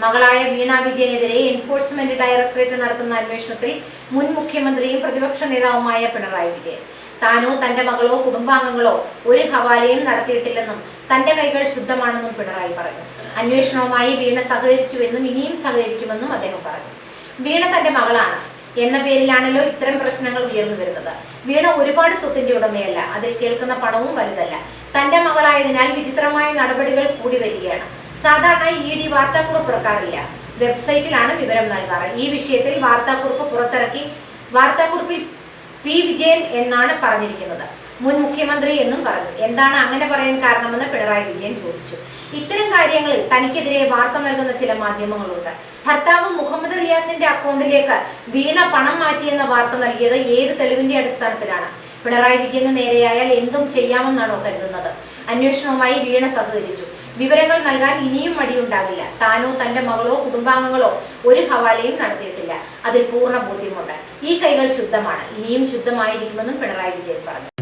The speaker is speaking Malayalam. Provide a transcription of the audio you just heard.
മകളായ വീണ വിജയനെതിരെ എൻഫോഴ്സ്മെന്റ് ഡയറക്ടറേറ്റ് നടത്തുന്ന അന്വേഷണത്തിൽ മുൻ മുഖ്യമന്ത്രിയും പ്രതിപക്ഷ നേതാവുമായ പിണറായി വിജയൻ താനോ തന്റെ മകളോ കുടുംബാംഗങ്ങളോ ഒരു ഹവാലയും നടത്തിയിട്ടില്ലെന്നും തന്റെ കൈകൾ ശുദ്ധമാണെന്നും പിണറായി പറഞ്ഞു. അന്വേഷണവുമായി വീണ സഹകരിച്ചുവെന്നും ഇനിയും സഹകരിക്കുമെന്നും അദ്ദേഹം പറഞ്ഞു. വീണ തന്റെ മകളാണ് എന്ന പേരിലാണല്ലോ ഇത്തരം പ്രശ്നങ്ങൾ ഉയർന്നു വരുന്നത്. വീണ ഒരുപാട് സ്വത്തിന്റെ ഉടമയല്ല, അതിൽ കേൾക്കുന്ന പണവും വലുതല്ല. തന്റെ മകളായതിനാൽ വിചിത്രമായ നടപടികൾ കൂടി വരികയാണ്. സാധാരണ ED വാർത്താക്കുറിപ്പ് ഇറക്കാറില്ല, വെബ്സൈറ്റിലാണ് വിവരം നൽകാറ്. ഈ വിഷയത്തിൽ വാർത്താക്കുറിപ്പ് പുറത്തിറക്കി. വാർത്താക്കുറിപ്പിൽ P. വിജയൻ എന്നാണ് പറഞ്ഞിരിക്കുന്നത്, മുൻ മുഖ്യമന്ത്രി എന്നും പറഞ്ഞു. എന്താണ് അങ്ങനെ പറയാൻ കാരണമെന്ന് പിണറായി വിജയൻ ചോദിച്ചു. ഇത്തരം കാര്യങ്ങളിൽ തനിക്കെതിരെ വാർത്ത നൽകുന്ന ചില മാധ്യമങ്ങളുണ്ട്. ഭർത്താവ് മുഹമ്മദ് റിയാസിന്റെ അക്കൗണ്ടിലേക്ക് വീണ പണം മാറ്റിയെന്ന വാർത്ത നൽകിയത് ഏത് തെളിവിന്റെ അടിസ്ഥാനത്തിലാണ്? പിണറായി വിജയന് നേരെയായാൽ എന്തും ചെയ്യാമെന്നാണോ കരുതുന്നത്? അന്വേഷണവുമായി വീണ സഹകരിച്ചു. വിവരങ്ങൾ നൽകാൻ ഇനിയും മടിയുണ്ടാകില്ല. താനോ തന്റെ മകളോ കുടുംബാംഗങ്ങളോ ഒരു ഹവാലയും നടത്തിയിട്ടില്ല, അതിൽ പൂർണ്ണ ബോധ്യമുണ്ട്. ഈ കൈകൾ ശുദ്ധമാണ്, ഇനിയും ശുദ്ധമായിരിക്കുമെന്നും പിണറായി വിജയൻ പറഞ്ഞു.